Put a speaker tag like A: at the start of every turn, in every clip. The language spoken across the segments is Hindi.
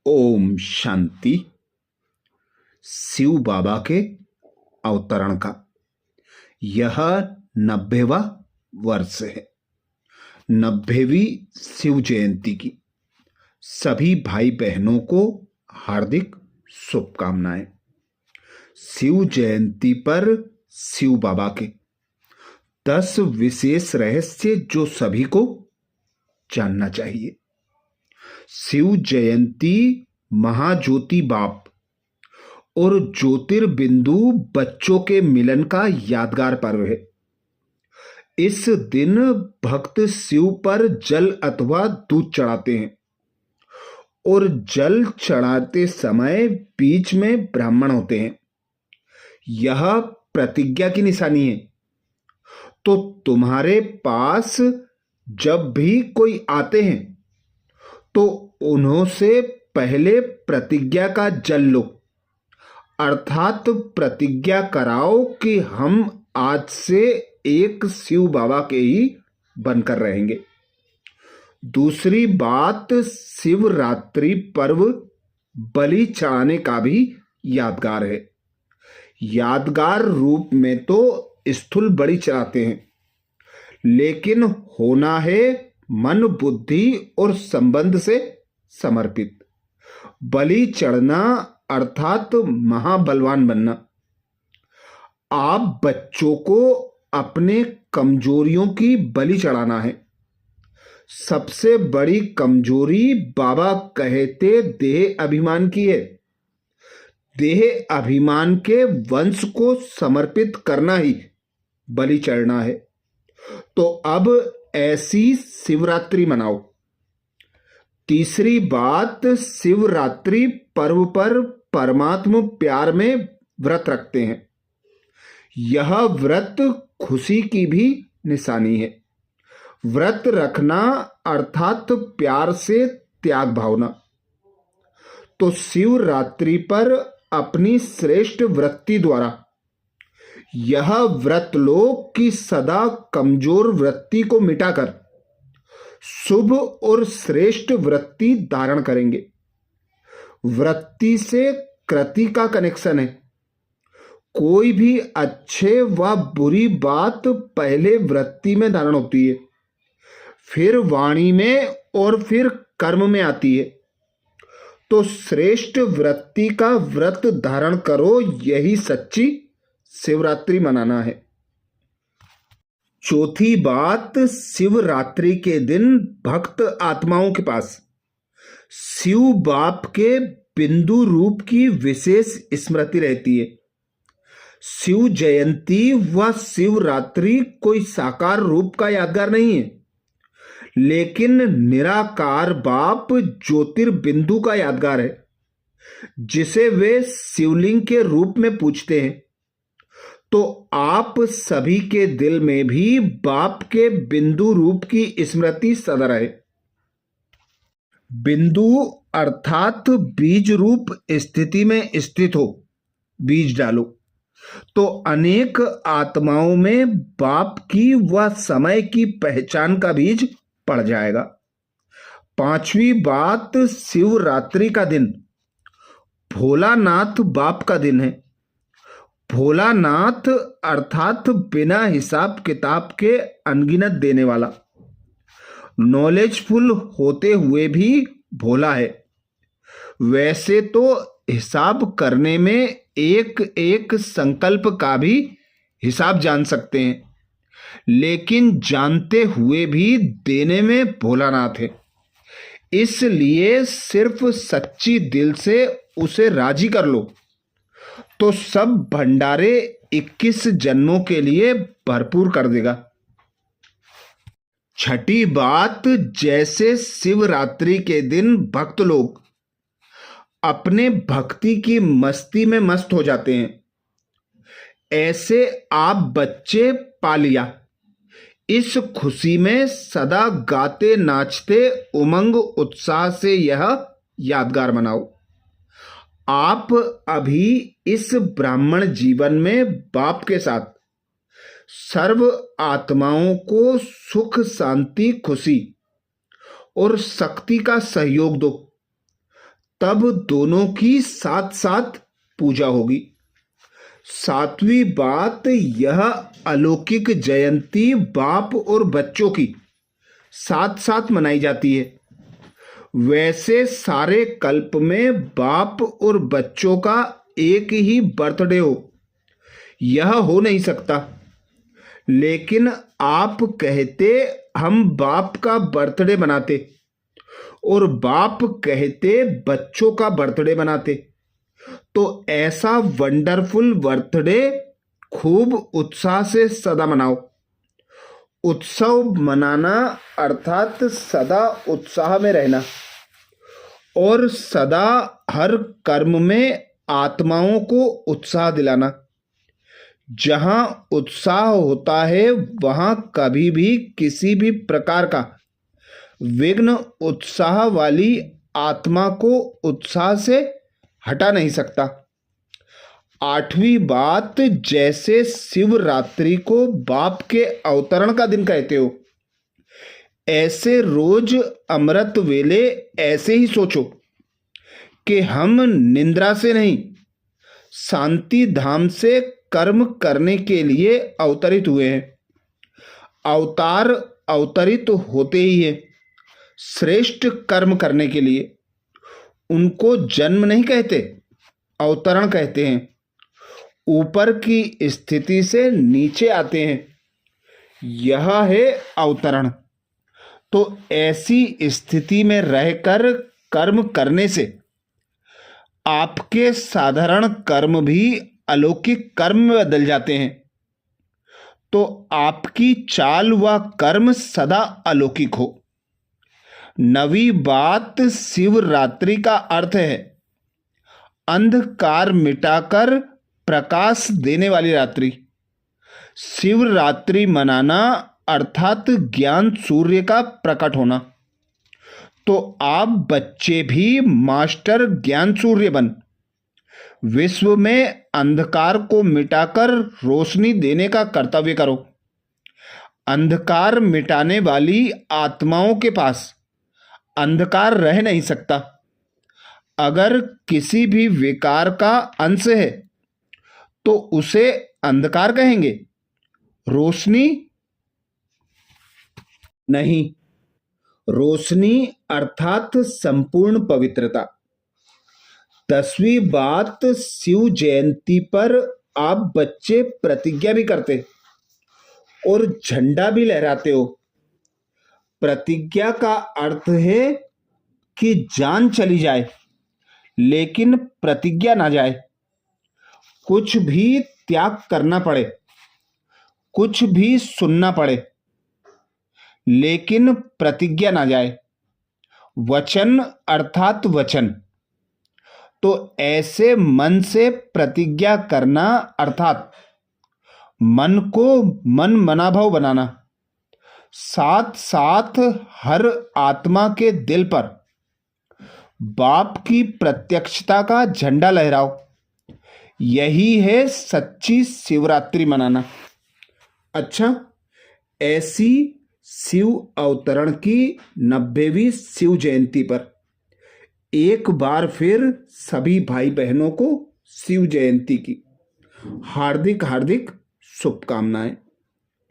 A: ओम शांति। शिव बाबा के अवतरण का यह 90वां वर्ष है। 90वीं शिव जयंती की सभी भाई बहनों को हार्दिक शुभकामनाएं। शिव जयंती पर शिव बाबा के 10 विशेष रहस्य जो सभी को जानना चाहिए। शिव जयंती महाज्योति बाप और ज्योतिर्बिंदु बच्चों के मिलन का यादगार पर्व है। इस दिन भक्त शिव पर जल अथवा दूध चढ़ाते हैं और जल चढ़ाते समय बीच में ब्राह्मण होते हैं। यह प्रतिज्ञा की निशानी है। तो तुम्हारे पास जब भी कोई आते हैं तो उन्हों से पहले प्रतिज्ञा का जल लो, अर्थात प्रतिज्ञा कराओ कि हम आज से एक शिव बाबा के ही बनकर रहेंगे। दूसरी बात, शिवरात्रि पर्व बलि चढ़ाने का भी यादगार है। यादगार रूप में तो स्थूल बलि चढ़ाते हैं, लेकिन होना है मन, बुद्धि और संबंध से समर्पित। बलि चढ़ना अर्थात महाबलवान बनना। आप बच्चों को अपने कमजोरियों की बलि चढ़ाना है। सबसे बड़ी कमजोरी बाबा कहते देह अभिमान की है। देह अभिमान के वंश को समर्पित करना ही बलि चढ़ना है। तो अब ऐसी शिवरात्रि मनाओ। तीसरी बात, शिवरात्रि पर्व पर परमात्मा प्यार में व्रत रखते हैं। यह व्रत खुशी की भी निशानी है। व्रत रखना अर्थात प्यार से त्याग भावना। तो शिवरात्रि पर अपनी श्रेष्ठ वृत्ति द्वारा यह व्रत लो कि सदा कमजोर वृत्ति को मिटाकर शुभ और श्रेष्ठ वृत्ति धारण करेंगे। वृत्ति से कृति का कनेक्शन है। कोई भी अच्छे व बुरी बात पहले वृत्ति में धारण होती है, फिर वाणी में और फिर कर्म में आती है। तो श्रेष्ठ वृत्ति का व्रत धारण करो, यही सच्ची शिवरात्रि मनाना है। चौथी बात, शिवरात्रि के दिन भक्त आत्माओं के पास शिव बाप के बिंदु रूप की विशेष स्मृति रहती है। शिव जयंती व शिवरात्रि कोई साकार रूप का यादगार नहीं है, लेकिन निराकार बाप ज्योतिर्बिंदु का यादगार है, जिसे वे शिवलिंग के रूप में पूजते हैं। तो आप सभी के दिल में भी बाप के बिंदु रूप की स्मृति सदा रहे। बिंदु अर्थात बीज रूप स्थिति में स्थित हो, बीज डालो तो अनेक आत्माओं में बाप की व समय की पहचान का बीज पड़ जाएगा। पांचवी बात, शिवरात्रि का दिन भोलानाथ बाप का दिन है। भोलानाथ अर्थात बिना हिसाब किताब के अनगिनत देने वाला, नॉलेजफुल होते हुए भी भोला है। वैसे तो हिसाब करने में एक एक संकल्प का भी हिसाब जान सकते हैं, लेकिन जानते हुए भी देने में भोलानाथ है। इसलिए सिर्फ सच्ची दिल से उसे राजी कर लो तो सब भंडारे 21 जन्मों के लिए भरपूर कर देगा। छठी बात, जैसे शिवरात्रि के दिन भक्त लोग अपने भक्ति की मस्ती में मस्त हो जाते हैं, ऐसे आप बच्चे पा लिया। इस खुशी में सदा गाते नाचते उमंग उत्साह से यह यादगार मनाओ। आप अभी इस ब्राह्मण जीवन में बाप के साथ सर्व आत्माओं को सुख, शांति, खुशी और शक्ति का सहयोग दो, तब दोनों की साथ साथ पूजा होगी। सातवीं बात, यह अलौकिक जयंती बाप और बच्चों की साथ साथ मनाई जाती है। वैसे सारे कल्प में बाप और बच्चों का एक ही बर्थडे हो, यह हो नहीं सकता। लेकिन आप कहते हम बाप का बर्थडे मनाते और बाप कहते बच्चों का बर्थडे मनाते, तो ऐसा वंडरफुल बर्थडे खूब उत्साह से सदा मनाओ। उत्सव मनाना अर्थात सदा उत्साह में रहना और सदा हर कर्म में आत्माओं को उत्साह दिलाना। जहां उत्साह होता है वहां कभी भी किसी भी प्रकार का विघ्न उत्साह वाली आत्मा को उत्साह से हटा नहीं सकता। आठवीं बात, जैसे शिवरात्रि को बाप के अवतरण का दिन कहते हो, ऐसे रोज अमृत वेले ऐसे ही सोचो कि हम निद्रा से नहीं, शांति धाम से कर्म करने के लिए अवतरित हुए हैं। अवतार अवतरित होते ही है श्रेष्ठ कर्म करने के लिए। उनको जन्म नहीं कहते, अवतरण कहते हैं। ऊपर की स्थिति से नीचे आते हैं, यह है अवतरण। तो ऐसी स्थिति में रहकर कर्म करने से आपके साधारण कर्म भी अलौकिक कर्म में बदल जाते हैं। तो आपकी चाल व कर्म सदा अलौकिक हो। नवी बात, शिवरात्रि का अर्थ है अंधकार मिटाकर प्रकाश देने वाली रात्रि। शिवरात्रि मनाना अर्थात ज्ञान सूर्य का प्रकट होना। तो आप बच्चे भी मास्टर ज्ञान सूर्य बन विश्व में अंधकार को मिटाकर रोशनी देने का कर्तव्य करो। अंधकार मिटाने वाली आत्माओं के पास अंधकार रह नहीं सकता। अगर किसी भी विकार का अंश है तो उसे अंधकार कहेंगे, रोशनी नहीं। रोशनी अर्थात संपूर्ण पवित्रता। 10वीं बात, शिव जयंती पर आप बच्चे प्रतिज्ञा भी करते और झंडा भी लहराते हो। प्रतिज्ञा का अर्थ है कि जान चली जाए लेकिन प्रतिज्ञा ना जाए। कुछ भी त्याग करना पड़े, कुछ भी सुनना पड़े, लेकिन प्रतिज्ञा ना जाए। वचन अर्थात वचन। तो ऐसे मन से प्रतिज्ञा करना अर्थात मन को मन मनाभाव बनाना। साथ साथ हर आत्मा के दिल पर बाप की प्रत्यक्षता का झंडा लहराओ। यही है सच्ची शिवरात्रि मनाना। अच्छा, ऐसी शिव अवतरण की 90वीं शिव जयंती पर एक बार फिर सभी भाई बहनों को शिव जयंती की हार्दिक हार्दिक शुभकामनाएं।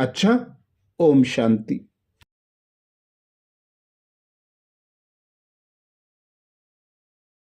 A: अच्छा, ओम शांति।